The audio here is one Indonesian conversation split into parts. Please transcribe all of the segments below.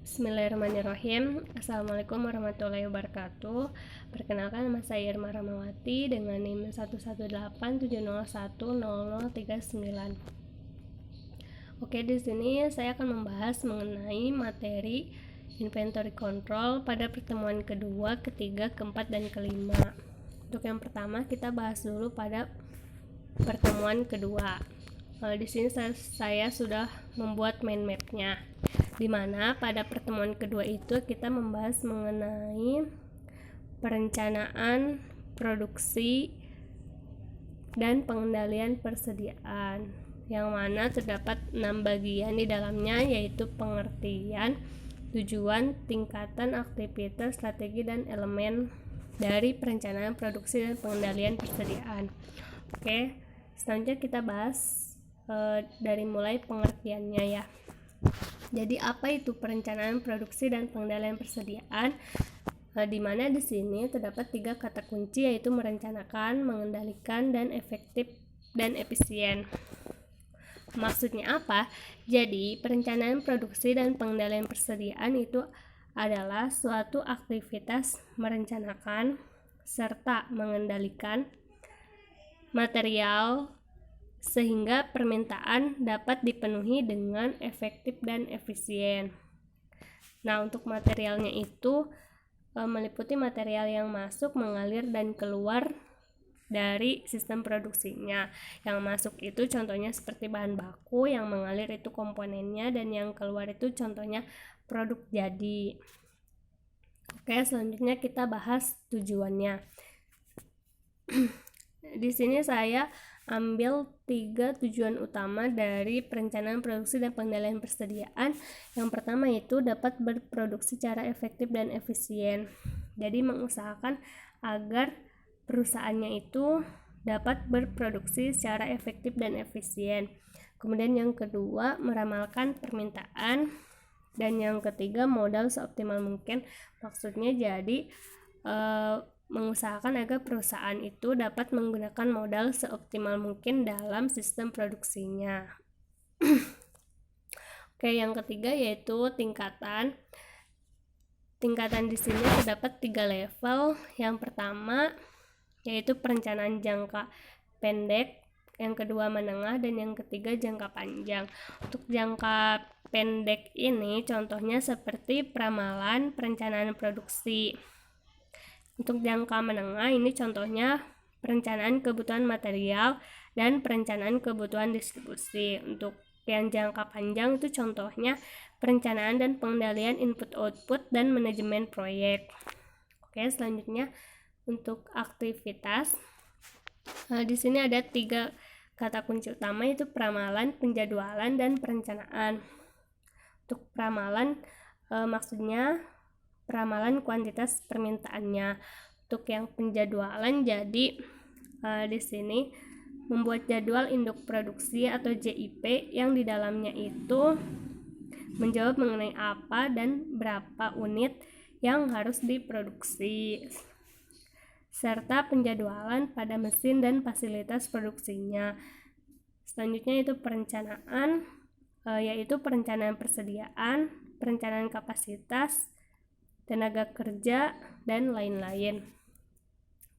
Bismillahirrahmanirrahim. Assalamualaikum warahmatullahi wabarakatuh. Perkenalkan, nama saya Irma Ramawati dengan NIM 11870100039. Oke, di sini saya akan membahas mengenai materi inventory control pada pertemuan kedua, ketiga, keempat, dan kelima. Untuk yang pertama, kita bahas dulu pada pertemuan kedua. Di sini saya sudah membuat mind map-nya, di mana pada pertemuan kedua itu kita membahas mengenai perencanaan, produksi, dan pengendalian persediaan, yang mana terdapat 6 bagian di dalamnya, yaitu pengertian, tujuan, tingkatan, aktivitas, strategi, dan elemen dari perencanaan, produksi, dan pengendalian persediaan. Oke, selanjutnya kita bahas dari mulai pengertiannya ya. Jadi apa itu perencanaan, produksi, dan pengendalian persediaan? Di mana di sini terdapat 3 kata kunci, yaitu merencanakan, mengendalikan, dan efektif dan efisien. Maksudnya apa? Jadi perencanaan, produksi, dan pengendalian persediaan itu adalah suatu aktivitas merencanakan serta mengendalikan material sehingga permintaan dapat dipenuhi dengan efektif dan efisien. Nah, untuk materialnya itu meliputi material yang masuk, mengalir, dan keluar dari sistem produksinya. Yang masuk itu contohnya seperti bahan baku, yang mengalir itu komponennya, dan yang keluar itu contohnya produk jadi. Oke, selanjutnya kita bahas tujuannya. Di sini saya ambil 3 tujuan utama dari perencanaan, produksi, dan pengendalian persediaan. Yang pertama itu dapat berproduksi secara efektif dan efisien. Jadi mengusahakan agar perusahaannya itu dapat berproduksi secara efektif dan efisien. Kemudian yang kedua, meramalkan permintaan. Dan yang ketiga, modal seoptimal mungkin. Maksudnya jadi mengusahakan agar perusahaan itu dapat menggunakan modal seoptimal mungkin dalam sistem produksinya. Oke, yang ketiga yaitu tingkatan. Tingkatan di sini terdapat 3 level. Yang pertama yaitu perencanaan jangka pendek, yang kedua menengah, dan yang ketiga jangka panjang. Untuk jangka pendek ini contohnya seperti peramalan, perencanaan produksi. Untuk jangka menengah ini contohnya perencanaan kebutuhan material dan perencanaan kebutuhan distribusi. Untuk yang jangka panjang itu contohnya perencanaan dan pengendalian input-output dan manajemen proyek. Oke, selanjutnya untuk aktivitas. Di sini ada 3 kata kunci utama, yaitu peramalan, penjadwalan, dan perencanaan. Untuk peramalan maksudnya peramalan kuantitas permintaannya. Untuk yang penjadwalan, jadi di sini membuat jadwal induk produksi atau JIP yang di dalamnya itu menjawab mengenai apa dan berapa unit yang harus diproduksi, serta penjadwalan pada mesin dan fasilitas produksinya. Selanjutnya itu perencanaan, yaitu perencanaan persediaan, perencanaan kapasitas, tenaga kerja, dan lain-lain.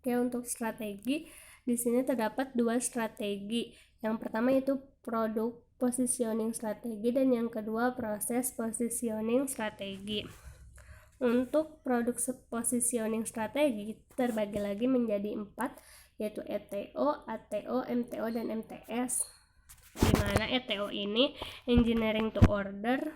Oke, untuk strategi di sini terdapat 2 strategi. Yang pertama itu produk positioning strategi, dan yang kedua proses positioning strategi. Untuk produk positioning strategi terbagi lagi menjadi 4, yaitu ETO, ATO, MTO, dan MTS. Di mana ETO ini engineering to order,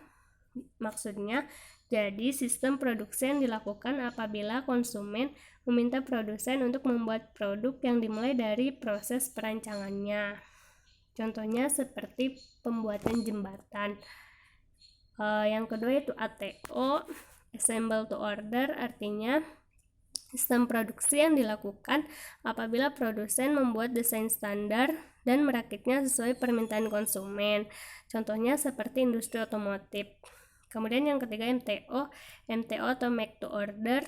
maksudnya jadi sistem produksi yang dilakukan apabila konsumen meminta produsen untuk membuat produk yang dimulai dari proses perancangannya. Contohnya seperti pembuatan jembatan. Yang kedua itu ATO, assemble to order, artinya sistem produksi yang dilakukan apabila produsen membuat desain standar dan merakitnya sesuai permintaan konsumen. Contohnya seperti industri otomotif. Kemudian yang ketiga MTO atau make to order,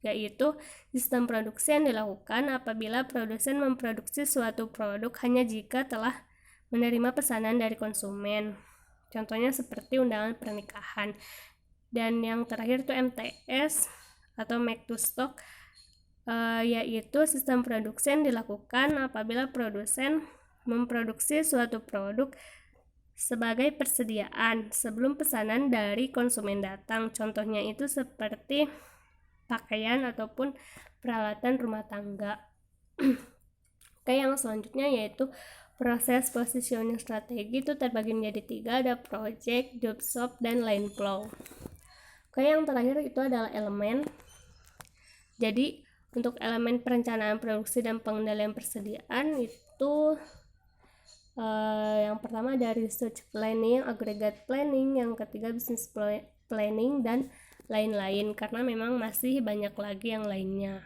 yaitu sistem produksi yang dilakukan apabila produsen memproduksi suatu produk hanya jika telah menerima pesanan dari konsumen. Contohnya seperti undangan pernikahan. Dan yang terakhir itu MTS atau make to stock, yaitu sistem produksi yang dilakukan apabila produsen memproduksi suatu produk sebagai persediaan sebelum pesanan dari konsumen datang. Contohnya itu seperti pakaian ataupun peralatan rumah tangga. Oke, yang selanjutnya yaitu proses positioning strategi itu terbagi menjadi 3, ada project, job scope, dan line flow. Oke, yang terakhir itu adalah elemen. Jadi untuk elemen perencanaan produksi dan pengendalian persediaan itu yang pertama ada research planning, aggregate planning, yang ketiga business planning, dan lain-lain, karena memang masih banyak lagi yang lainnya.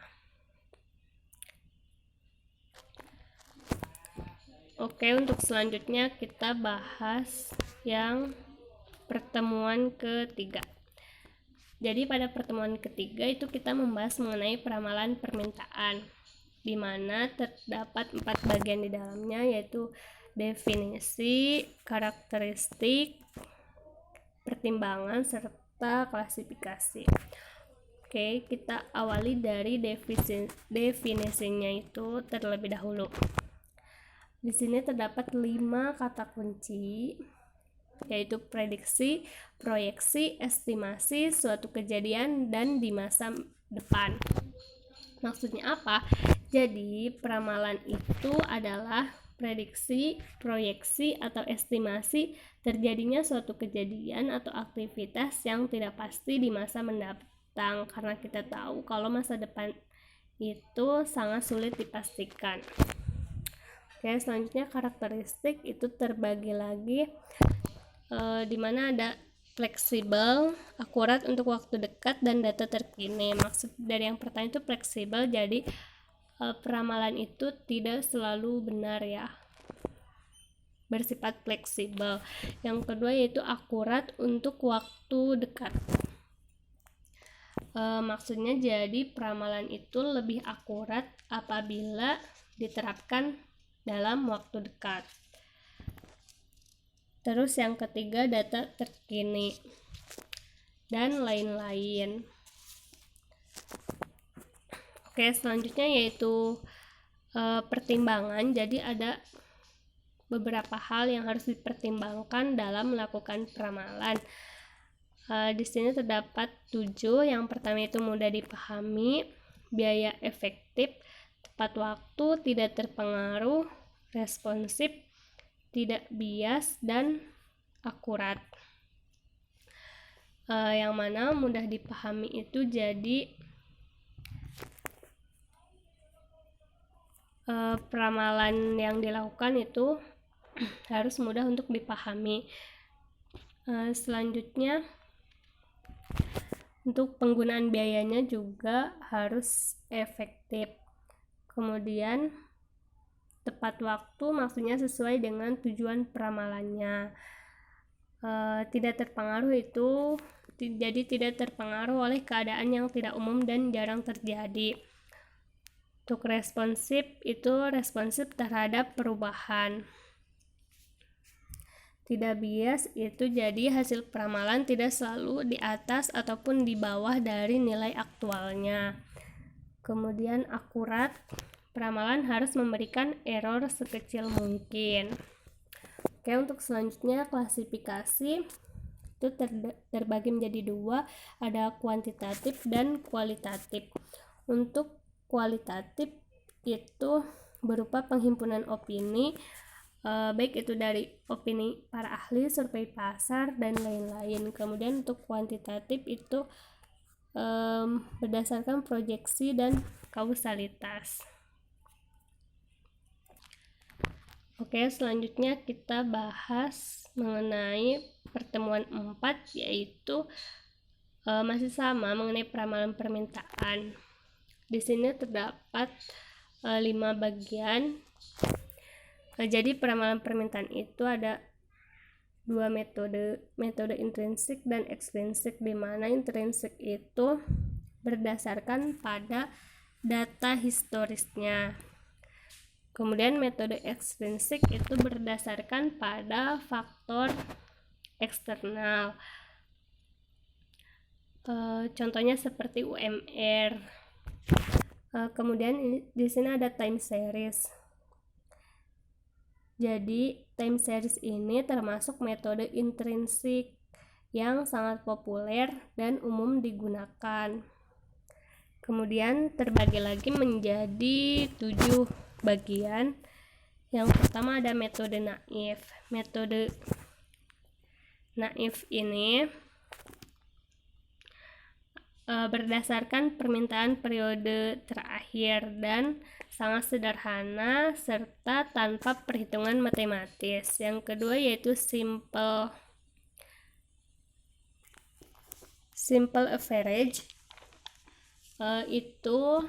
Oke, untuk selanjutnya kita bahas yang pertemuan ketiga. Jadi pada pertemuan ketiga itu kita membahas mengenai peramalan permintaan, di mana terdapat 4 bagian di dalamnya, yaitu definisi, karakteristik, pertimbangan, serta klasifikasi. Oke, kita awali dari definisinya itu terlebih dahulu. Di sini terdapat 5 kata kunci, yaitu prediksi, proyeksi, estimasi, suatu kejadian, dan di masa depan. Maksudnya apa? Jadi peramalan itu adalah prediksi, proyeksi, atau estimasi terjadinya suatu kejadian atau aktivitas yang tidak pasti di masa mendatang, karena kita tahu kalau masa depan itu sangat sulit dipastikan. Oke, selanjutnya karakteristik itu terbagi lagi, di mana ada fleksibel, akurat untuk waktu dekat, dan data terkini. Maksud dari yang pertama itu fleksibel, jadi peramalan itu tidak selalu benar ya, bersifat fleksibel. Yang kedua yaitu akurat untuk waktu dekat. Maksudnya jadi peramalan itu lebih akurat apabila diterapkan dalam waktu dekat. Terus yang ketiga data terkini dan lain-lain. Oke, selanjutnya yaitu pertimbangan. Jadi ada beberapa hal yang harus dipertimbangkan dalam melakukan peramalan. Di sini terdapat 7. Yang pertama itu mudah dipahami, biaya efektif, tepat waktu, tidak terpengaruh, responsif, tidak bias, dan akurat. Yang mana mudah dipahami itu jadi peramalan yang dilakukan itu harus mudah untuk dipahami. Selanjutnya untuk penggunaan biayanya juga harus efektif. Kemudian tepat waktu, maksudnya sesuai dengan tujuan peramalannya. Tidak terpengaruh itu jadi tidak terpengaruh oleh keadaan yang tidak umum dan jarang terjadi. Untuk responsif itu responsif terhadap perubahan. Tidak bias itu jadi hasil peramalan tidak selalu di atas ataupun di bawah dari nilai aktualnya. Kemudian akurat, peramalan harus memberikan error sekecil mungkin. Oke, untuk selanjutnya klasifikasi itu terbagi menjadi 2, ada kuantitatif dan kualitatif. Untuk kualitatif itu berupa penghimpunan opini, baik itu dari opini para ahli, survei pasar, dan lain-lain. Kemudian untuk kuantitatif itu berdasarkan proyeksi dan kausalitas. Oke, selanjutnya kita bahas mengenai pertemuan 4, yaitu masih sama mengenai peramalan permintaan. Di sini terdapat 5 bagian. Jadi peramalan permintaan itu ada 2 metode intrinsik dan ekstrinsik, di mana intrinsik itu berdasarkan pada data historisnya. Kemudian metode ekstrinsik itu berdasarkan pada faktor eksternal. Contohnya seperti UMR. Kemudian di sini ada time series. Jadi time series ini termasuk metode intrinsik yang sangat populer dan umum digunakan. Kemudian terbagi lagi menjadi 7 bagian. Yang pertama ada metode naif. Metode naif ini berdasarkan permintaan periode terakhir dan sangat sederhana serta tanpa perhitungan matematis. Yang kedua yaitu simple average. Itu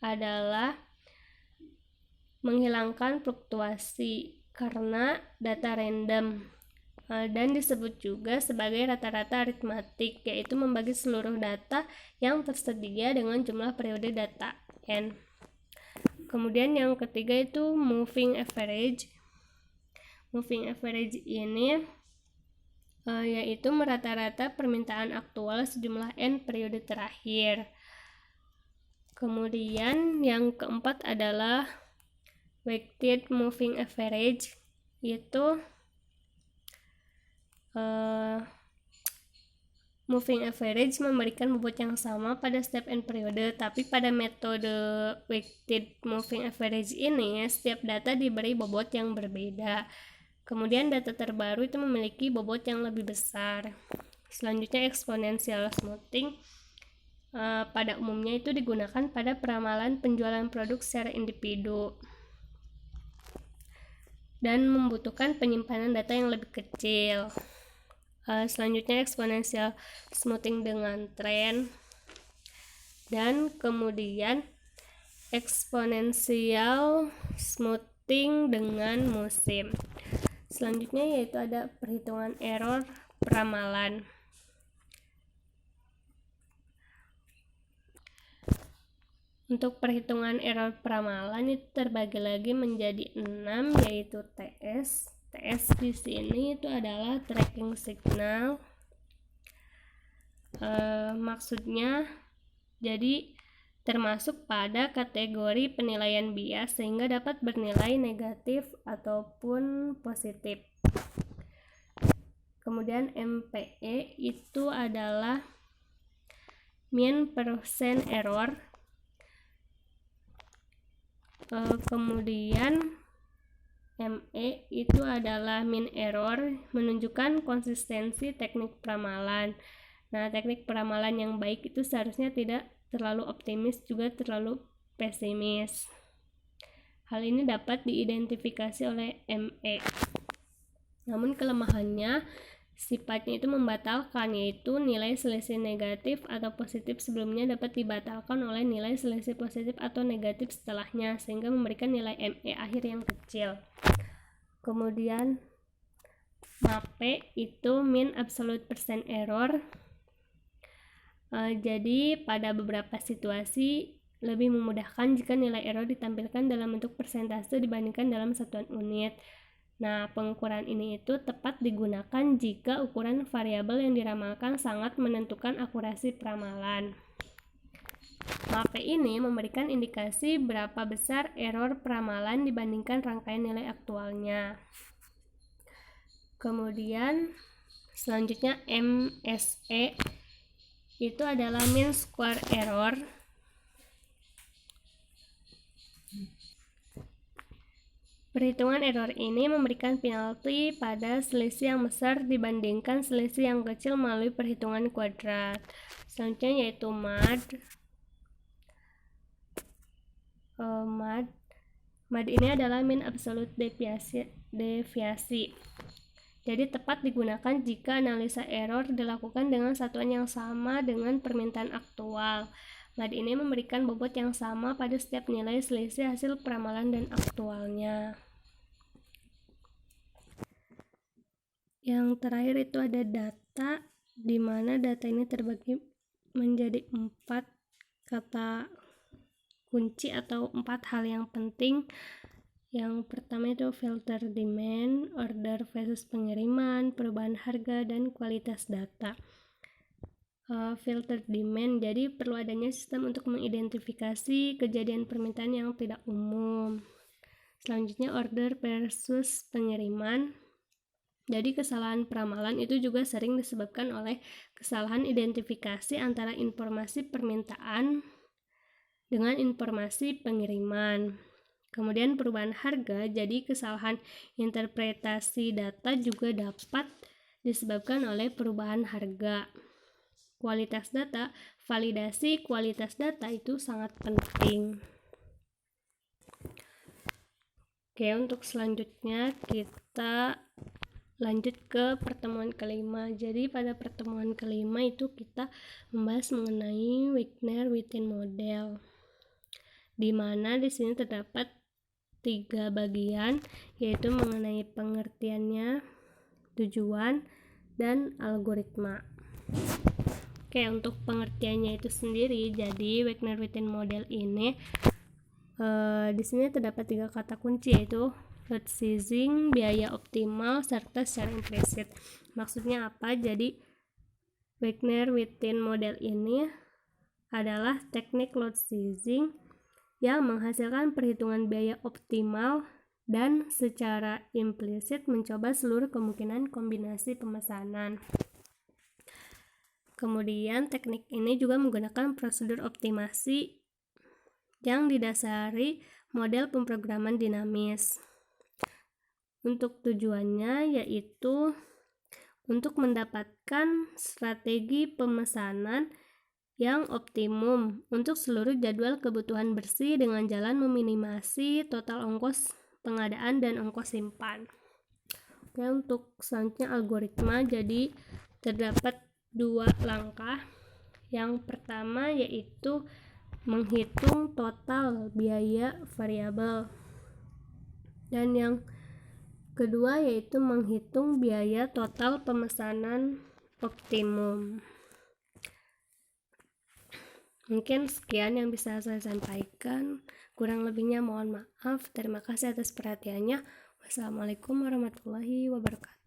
adalah menghilangkan fluktuasi karena data random, dan disebut juga sebagai rata-rata aritmatik, yaitu membagi seluruh data yang tersedia dengan jumlah periode data n. Kemudian yang ketiga itu moving average. Moving average ini yaitu merata-rata permintaan aktual sejumlah n periode terakhir. Kemudian yang keempat adalah weighted moving average, yaitu moving average memberikan bobot yang sama pada setiap n periode, tapi pada metode weighted moving average ini setiap data diberi bobot yang berbeda. Kemudian data terbaru itu memiliki bobot yang lebih besar. Selanjutnya exponential smoothing pada umumnya itu digunakan pada peramalan penjualan produk secara individu dan membutuhkan penyimpanan data yang lebih kecil. Selanjutnya exponential smoothing dengan tren, dan kemudian exponential smoothing dengan musim. Selanjutnya yaitu ada perhitungan error peramalan. Untuk perhitungan error peramalan itu terbagi lagi menjadi 6, yaitu TS. TS di sini itu adalah tracking signal. Maksudnya jadi termasuk pada kategori penilaian bias sehingga dapat bernilai negatif ataupun positif. Kemudian MPE itu adalah mean percent error. Kemudian ME itu adalah mean error, menunjukkan konsistensi teknik peramalan. Nah, teknik peramalan yang baik itu seharusnya tidak terlalu optimis juga terlalu pesimis. Hal ini dapat diidentifikasi oleh ME. Namun kelemahannya sifatnya itu membatalkan, yaitu nilai selisih negatif atau positif sebelumnya dapat dibatalkan oleh nilai selisih positif atau negatif setelahnya, sehingga memberikan nilai ME akhir yang kecil. Kemudian MAPE itu mean absolute percent error. Jadi pada beberapa situasi lebih memudahkan jika nilai error ditampilkan dalam bentuk persentase dibandingkan dalam satuan unit. Nah, pengukuran ini itu tepat digunakan jika ukuran variabel yang diramalkan sangat menentukan akurasi peramalan. MAPE ini memberikan indikasi berapa besar error peramalan dibandingkan rangkaian nilai aktualnya. Kemudian selanjutnya MSE itu adalah mean square error. Perhitungan error ini memberikan penalti pada selisih yang besar dibandingkan selisih yang kecil melalui perhitungan kuadrat. Selanjutnya yaitu MAD. MAD ini adalah mean absolute deviasi. Jadi tepat digunakan jika analisa error dilakukan dengan satuan yang sama dengan permintaan aktual. MAD ini memberikan bobot yang sama pada setiap nilai selisih hasil peramalan dan aktualnya. Yang terakhir itu ada data, di mana data ini terbagi menjadi 4 kata kunci atau 4 hal yang penting. Yang pertama itu filter demand, order versus pengiriman, perubahan harga, dan kualitas data. filter demand. Jadi perlu adanya sistem untuk mengidentifikasi kejadian permintaan yang tidak umum. Selanjutnya order versus pengiriman. Jadi kesalahan peramalan itu juga sering disebabkan oleh kesalahan identifikasi antara informasi permintaan dengan informasi pengiriman. Kemudian perubahan harga, jadi kesalahan interpretasi data juga dapat disebabkan oleh perubahan harga. Kualitas data, validasi kualitas data itu sangat penting. Oke, untuk selanjutnya kita lanjut ke pertemuan kelima. Jadi pada pertemuan kelima itu kita membahas mengenai Wigner-Witten model, di mana di sini terdapat 3 bagian, yaitu mengenai pengertiannya, tujuan, dan algoritma. Oke, untuk pengertiannya itu sendiri, jadi Wigner-Witten model ini di sini terdapat 3 kata kunci, yaitu load seizing, biaya optimal, serta secara implisit. Maksudnya apa? Jadi Wigner-Witten model ini adalah teknik load seizing yang menghasilkan perhitungan biaya optimal dan secara implisit mencoba seluruh kemungkinan kombinasi pemesanan. Kemudian teknik ini juga menggunakan prosedur optimasi yang didasari model pemrograman dinamis. Untuk tujuannya yaitu untuk mendapatkan strategi pemesanan yang optimum untuk seluruh jadwal kebutuhan bersih dengan jalan meminimasi total ongkos pengadaan dan ongkos simpan. Oke, untuk selanjutnya algoritma, jadi terdapat 2 langkah. Yang pertama yaitu menghitung total biaya variabel, dan yang kedua yaitu menghitung biaya total pemesanan optimum. Mungkin sekian yang bisa saya sampaikan, kurang lebihnya mohon maaf. Terima kasih atas perhatiannya. Wassalamualaikum warahmatullahi wabarakatuh.